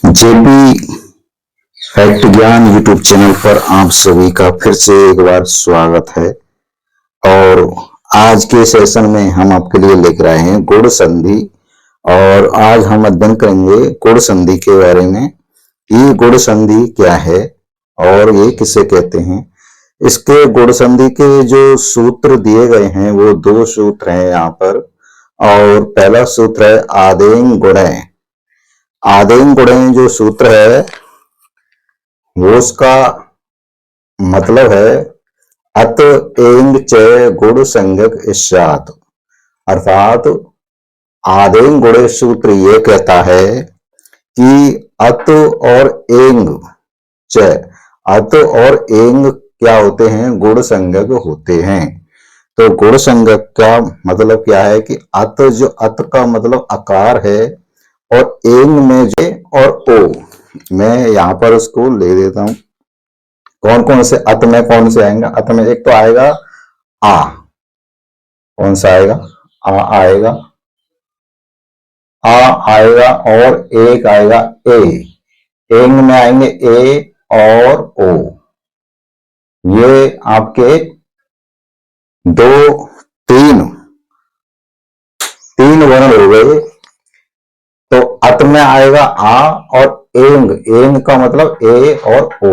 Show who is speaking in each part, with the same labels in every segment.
Speaker 1: JP fact ज्ञान YouTube channel पर आप सभी का फिर से एक बार स्वागत है। और आज के सेशन में हम आपके लिए लेकर आए हैं गुण संधि। और आज हम अध्ययन करेंगे गुण संधि के बारे में कि गुण संधि क्या है और ये किसे कहते हैं। इसके गुण संधि के जो सूत्र दिए गए हैं वो दो सूत्र हैं यहाँ पर। और पहला सूत्र है आदेंग गुणें। आदेंग गुणें जो सूत्र है वो उसका मतलब है अत एंग च गुण संज्ञक स्यात्। अर्थात आदेंग गुणे सूत्र ये कहता है कि अत और एंग च, अत और एंग क्या होते हैं? गुण संज्ञक होते हैं। तो गुण संज्ञक का मतलब क्या है कि अत, जो अत का मतलब आकार है, और एंग में जे और ओ, मैं यहां पर उसको ले देता हूं। कौन कौन से अत में कौन से आएंगे? अत में एक तो आएगा आ, कौन सा आएगा? आ आएगा, आ आएगा, और एक आएगा ए। एंग में आएंगे ए और ओ। ये आपके दो तीन वर्ण हो गए। तो अत में आएगा आ और एंग, एंग का मतलब ए और ओ।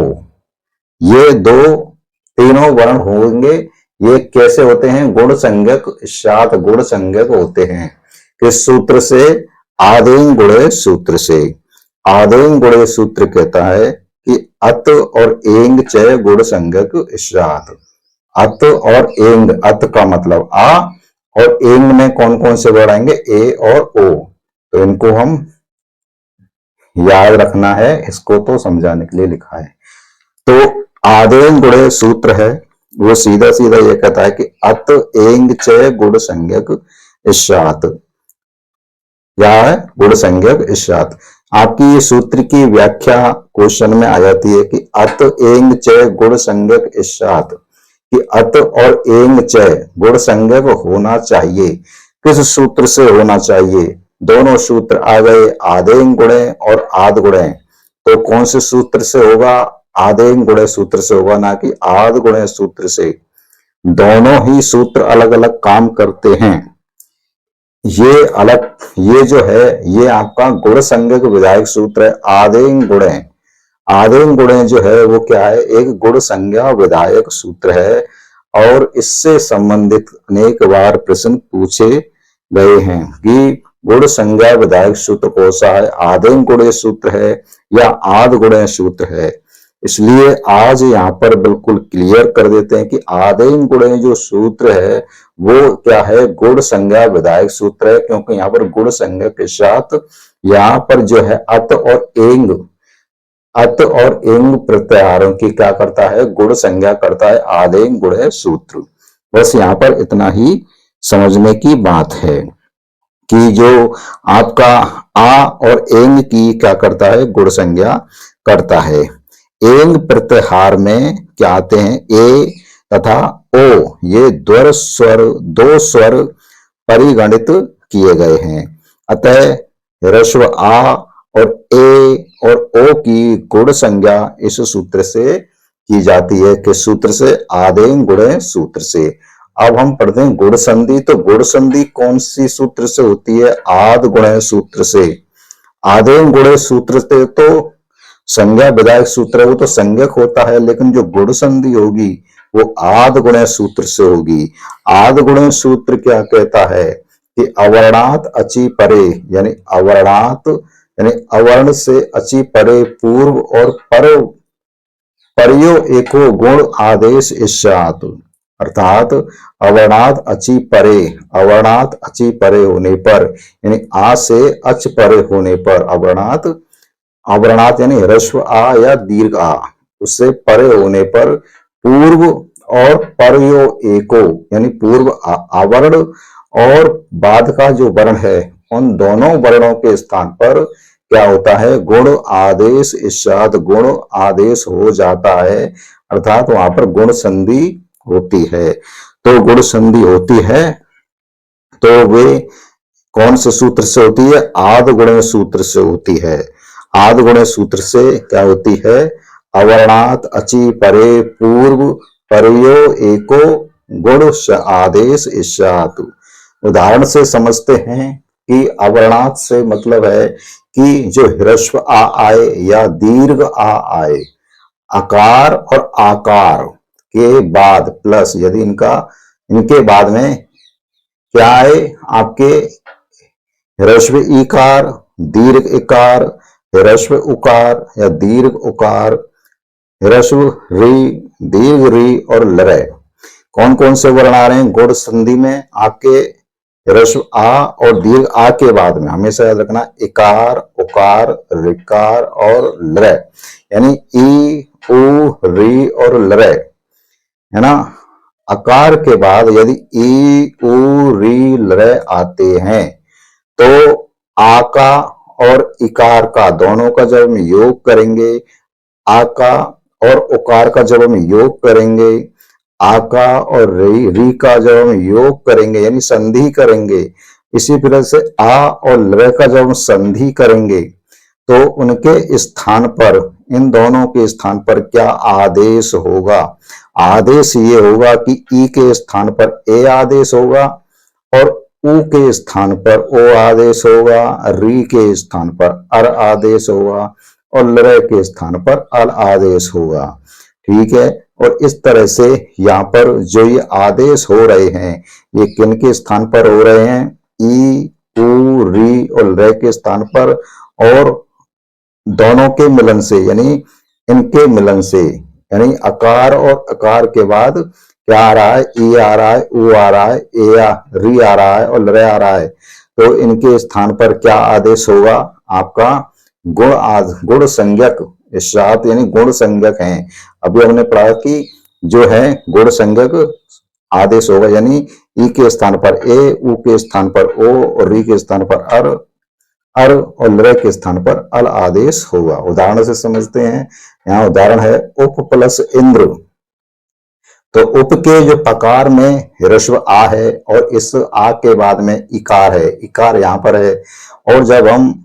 Speaker 1: ये दो तीनों वर्ण होंगे। ये कैसे होते हैं? गुण संज्ञक स्यात्, गुण संज्ञक होते हैं। किस सूत्र से? आदेंग गुणे सूत्र से। आदेंग गुणे सूत्र कहता है कि अत और एंग च गुण संज्ञक स्यात्। अत और एंग, अत का मतलब आ, और एंग में कौन कौन से वर्ण आएंगे? ए और ओ। तो इनको हम याद रखना है, इसको तो समझाने के लिए लिखा है। तो आदेंग गुणे सूत्र है वो सीधा सीधा ये कहता है कि अत एंग च गुण संज्ञक स्यात्। क्या है? गुण संज्ञक स्यात्। आपकी ये सूत्र की व्याख्या क्वेश्चन में आ जाती है कि अत एंग च गुण संज्ञक स्यात्, कि अत और एंग च गुण संज्ञक होना चाहिए। किस सूत्र से होना चाहिए? दोनों सूत्र आ गए, आदेंग गुणे और आद गुणे। तो कौन से सूत्र से होगा? आदेंग गुणे सूत्र से होगा, ना कि आद गुणे सूत्र से। दोनों ही सूत्र अलग अलग काम करते हैं। ये अलग, ये जो है ये आपका गुण संज्ञक विधायक सूत्र है आदेंग गुणे। आदेंग गुणे जो है वो क्या है? एक गुण संज्ञा विधायक सूत्र है। और इससे संबंधित अनेक बार प्रश्न पूछे गए हैं कि गुण संज्ञा विधायक सूत्र कौन सा है? आदेंग गुणे सूत्र है या आद गुणे सूत्र है? इसलिए आज यहाँ पर बिल्कुल क्लियर कर देते हैं कि आदेंग गुणे जो सूत्र है वो क्या है? गुण संज्ञा विधायक सूत्र है। क्योंकि यहाँ पर गुण संज्ञा के साथ यहाँ पर जो है अत और एंग, अत और एंग प्रत्याहारों की क्या करता है? गुण संज्ञा करता है आदेंग गुणे सूत्र। बस यहाँ पर इतना ही समझने की बात है कि जो आपका आ और एंग की क्या करता है? गुण संज्ञा करता है। एंग प्रत्याहार में क्या आते हैं? ए तथा ओ, ये द्वर स्वर, दो स्वर परिगणित किए गए हैं। अतः ह्रस्व आ और ए और ओ की गुण संज्ञा इस सूत्र से की जाती है। किस सूत्र से? आदेंग गुणे सूत्र से। अब हम पढ़ते हैं गुण संधि। तो गुण संधि कौन सी सूत्र से होती है? आद गुणे सूत्र से। आदेंग गुणे सूत्र से तो संज्ञा विधायक सूत्र है, वो तो संज्ञक होता है, लेकिन जो गुण संधि होगी वो आद गुणे सूत्र से होगी। आद गुणे सूत्र क्या कहता है कि अवर्णात अचि परे, यानी अवर्णात यानी अवर्ण से अचि परे पूर्व और पर परयो एको गुण आदेश स्यात्। अर्थात अवर्णात अचि परे, अवर्णात अचि परे होने पर, यानी आ से अच परे होने पर, अवर्णात, अवर्णात यानी ह्रस्व आ या दीर्घ आ, उससे परे होने पर पूर्व और परयो एको, यानी पूर्व आवरण और बाद का जो वर्ण है, उन दोनों वर्णों के स्थान पर क्या होता है? गुण आदेश स्यात्, गुण आदेश हो जाता है। अर्थात वहां पर गुण संधि होती है। तो गुण संधि होती है तो वे कौन से सूत्र से होती है? आद गुणे सूत्र से होती है। आद गुणे सूत्र से क्या होती है, अवर्णात अचि परे पूर्व परयो एको गुण आदेश ईशातु। उदाहरण से समझते हैं कि अवर्णात से मतलब है कि जो ह्रस्व आ आए या दीर्घ आ आए, आकार और आकार के बाद प्लस, यदि इनके बाद में क्या आए, आपके ह्रस्व ईकार, दीर्घ इकार, ह्रस्व उकार या दीर्घ उकार, ह्रस्व री, दीर्घ री और लरय। कौन कौन से वर्ण आ रहे हैं गुण संधि में, आपके ह्रस्व आ और दीर्घ आ के बाद में हमेशा याद रखना इकार, उकार, ऋकार और लरय, यानी ई, उ, री और लरय, है ना। आकार के बाद यदि ई, उ, री, लरय आते हैं तो आ का और इकार का दोनों का जब हम योग करेंगे, आ का और उकार का जब हम योग करेंगे, आ का और री का जब हम योग करेंगे यानी संधि करेंगे, इसी तरह से आ और ल का जब हम संधि करेंगे तो उनके स्थान पर, इन दोनों के स्थान पर क्या आदेश होगा, आदेश ये होगा कि ई के स्थान पर ए आदेश होगा और उ के स्थान पर ओ आदेश होगा, री के स्थान पर अर आदेश होगा और लरय के स्थान पर अल आदेश होगा। ठीक है, और इस तरह से यहाँ पर जो ये आदेश हो रहे हैं ये किन के स्थान पर हो रहे हैं, ई, उ, री और लरय के स्थान पर, और दोनों के मिलन से यानी इनके मिलन से, यानी आकार और आकार के बाद क्या आ रहा है, ई आ रहा है, उ आ रहा है, री आ रहा है और लरय आ रहा है, तो इनके स्थान पर क्या आदेश होगा, आपका गुण संज्ञक सात, यानी गुण संज्ञक है। अभी हमने पढ़ा कि जो है गुण संज्ञक आदेश होगा, यानी ई के स्थान पर ए, उ के स्थान पर ओ और री के स्थान पर अर और लरय के स्थान पर अल आदेश होगा। उदाहरण से समझते हैं, यहाँ उदाहरण है उप प्लस इंद्र। तो उप के जो पकार में ह्रस्व आ है और इस आ के बाद में इकार है, इकार यहाँ पर है, और जब हम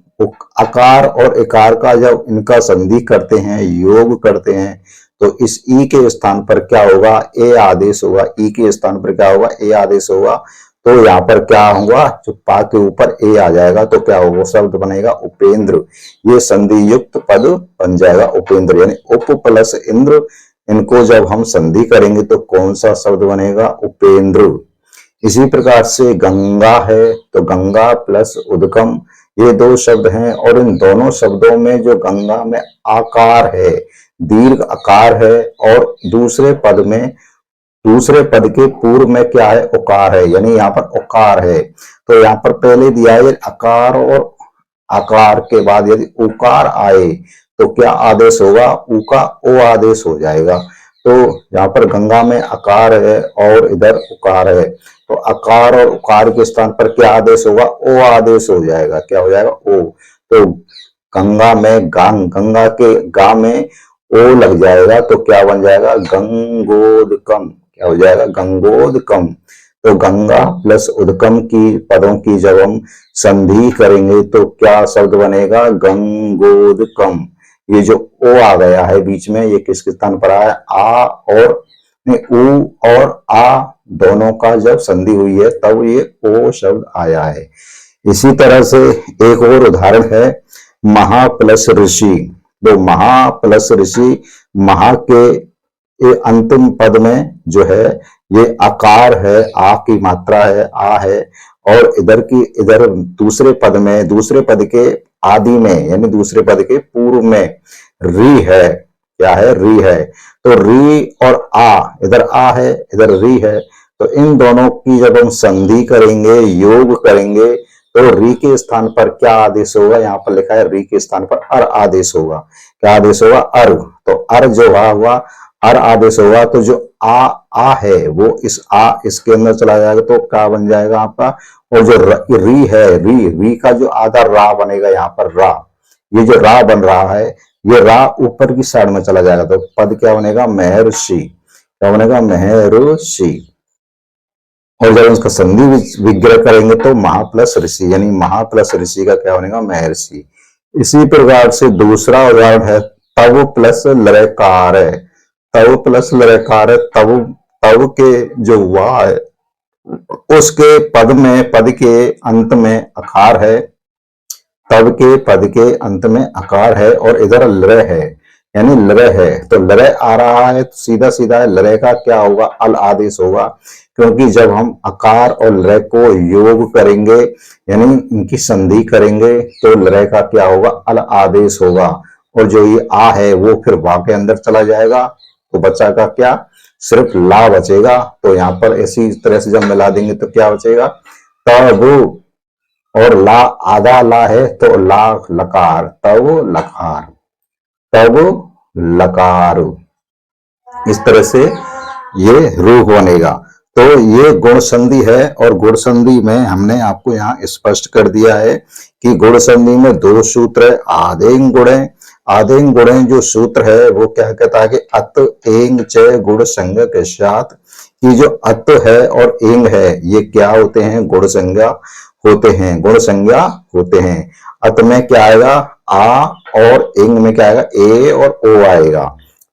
Speaker 1: आकार और इकार का जब इनका संधि करते हैं, योग करते हैं, तो इस ई के स्थान पर क्या होगा, ए आदेश होगा, ई के स्थान पर क्या होगा, ए आदेश होगा, तो यहाँ पर क्या होगा, जो पा के ऊपर ए आ जाएगा तो क्या होगा, शब्द बनेगा उपेंद्र। ये संधि युक्त पद बन जाएगा उपेंद्र, यानी उप प्लस इंद्र, इनको जब हम संधि करेंगे तो कौन सा शब्द बनेगा, उपेंद्र। इसी प्रकार से गंगा है तो गंगा प्लस उद्गम, ये दो शब्द हैं और इन दोनों शब्दों में जो गंगा में आकार है, दीर्घ आकार है, और दूसरे पद के पूर्व में क्या है, उकार है, यानी यहाँ पर उकार है। तो यहाँ पर पहले दिया है आकार और आकार के बाद यदि उकार आए तो क्या आदेश होगा, उ का ओ आदेश हो जाएगा। तो यहाँ पर गंगा में आकार है और इधर उकार है, तो आकार और उकार के स्थान पर क्या आदेश होगा, ओ आदेश हो जाएगा। क्या हो जाएगा, ओ। तो गंगा में गंगा के गा में ओ लग जाएगा तो क्या बन जाएगा, गंगोदकम। क्या हो जाएगा, गंगोदकम। तो गंगा प्लस उदकम की पदों की जब हम संधि करेंगे तो क्या शब्द बनेगा, गंगोदकम। ये जो ओ आ गया है बीच में, ये किसके स्थान पर आया, आ और उ और आ दोनों का जब संधि हुई है तब ये ओ शब्द आया है। इसी तरह से एक और उदाहरण है महा प्लस ऋषि। तो महा प्लस ऋषि, महा के अंतिम पद में जो है ये आकार है, आ की मात्रा है, आ है, और इधर दूसरे पद के आदि में यानी दूसरे पद के पूर्व में री है। क्या है, री है। तो री और आ, इधर आ है इधर री है, तो इन दोनों की जब हम संधि करेंगे, योग करेंगे, तो री के स्थान पर क्या आदेश होगा, यहाँ पर लिखा है री के स्थान पर अर आदेश होगा। क्या आदेश होगा, अर। तो अर जो हुआ अर आदेश होगा, तो जो आ है वो इस इसके अंदर चला जाएगा तो क्या बन जाएगा आपका, और जो री है, री का जो आधा रा बनेगा यहाँ पर रा, ये जो रा बन रहा है ये रा ऊपर की साइड में चला जाएगा तो पद क्या बनेगा, महर्षि। क्या बनेगा, महर्षि। और जब उसका संधि विग्रह करेंगे तो महा प्लस ऋषि, यानी महा प्लस ऋषि का क्या बनेगा, महर्षि। इसी प्रकार से दूसरा उदाहरण है तव प्लस लरकार है। तव प्लस लरकार है, तव तव के जो वाह है उसके पद के अंत में अकार है। तब के पद के अंत में अकार है और इधर लर है, यानी लर है। तो लर आ रहा है तो सीधा सीधा लर का क्या होगा, अल आदेश होगा, क्योंकि जब हम अकार और लर को योग करेंगे यानी इनकी संधि करेंगे तो लर का क्या होगा, अल आदेश होगा। और जो ये आ है वो फिर वा के अंदर चला जाएगा, तो बच्चा का क्या, सिर्फ ला बचेगा। तो यहाँ पर इसी तरह से जब मिला देंगे तो क्या बचेगा, तब, और ला आधा ला है तो ला लकार, तब लकार, तब लकार, इस तरह से ये रूप बनेगा। तो ये गुण संधि है और गुण संधि में हमने आपको यहाँ स्पष्ट कर दिया है कि गुण संधि में दो सूत्र है, आदेंग गुणे। आदेंग गुणे जो सूत्र है वो क्या कहता है कि अत एंग च गुण संज्ञ के साथ, कि जो अत है और एंग है ये क्या होते हैं, गुण संज्ञा होते हैं, गुण संज्ञा होते हैं। अत में क्या आएगा, आ, और एंग में क्या आएगा, ए और ओ आएगा।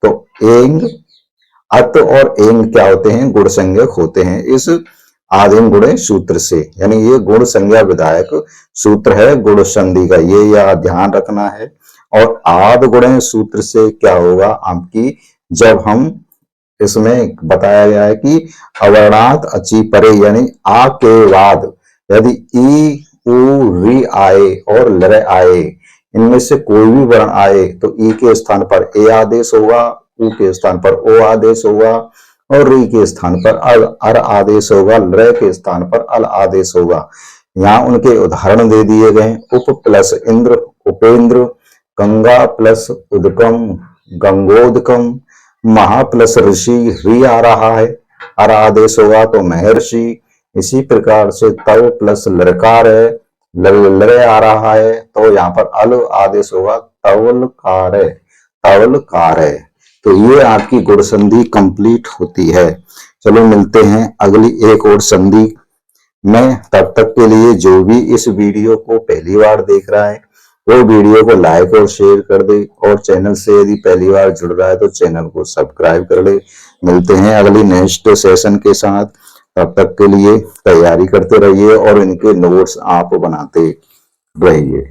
Speaker 1: तो एंग, अत और एंग क्या होते हैं, गुण संज्ञक होते हैं इस आदिम गुणे सूत्र से, यानी ये गुण संज्ञा विधायक सूत्र है गुण संधि का, ये या ध्यान रखना है। और आद गुणे सूत्र से क्या होगा आपकी, जब हम इसमें बताया गया है कि अवर्णात अची परे, यानी आ के बाद यदि ई उ री आए और लर आए, इनमें से कोई भी वर्ण आए तो ई के स्थान पर ए आदेश होगा, उ के स्थान पर ओ आदेश होगा, और री के स्थान पर अर आदेश होगा, लर के स्थान पर अल आदेश होगा। यहाँ उनके उदाहरण दे दिए गए, उप प्लस इंद्र उपेंद्र, गंगा प्लस उदकम गंगोदकम, महा प्लस ऋषि, री आ रहा है, अर आदेश होगा तो महर्षि। इसी प्रकार से तव प्लस लड़कार है, लर आ रहा है तो यहाँ पर अल आदेश होगा, तवलकार है, तवलकार है। तो ये आपकी गुण संधि कंप्लीट होती है। चलो मिलते हैं अगली एक और संधि में, तब तक के लिए जो भी इस वीडियो को पहली बार देख रहा है वो वीडियो को लाइक और शेयर कर दे, और चैनल से यदि पहली बार जुड़ रहा है तो चैनल को सब्सक्राइब कर ले। मिलते हैं अगली नेक्स्ट सेशन के साथ, तब तक के लिए तैयारी करते रहिए और इनके नोट्स आप बनाते रहिए।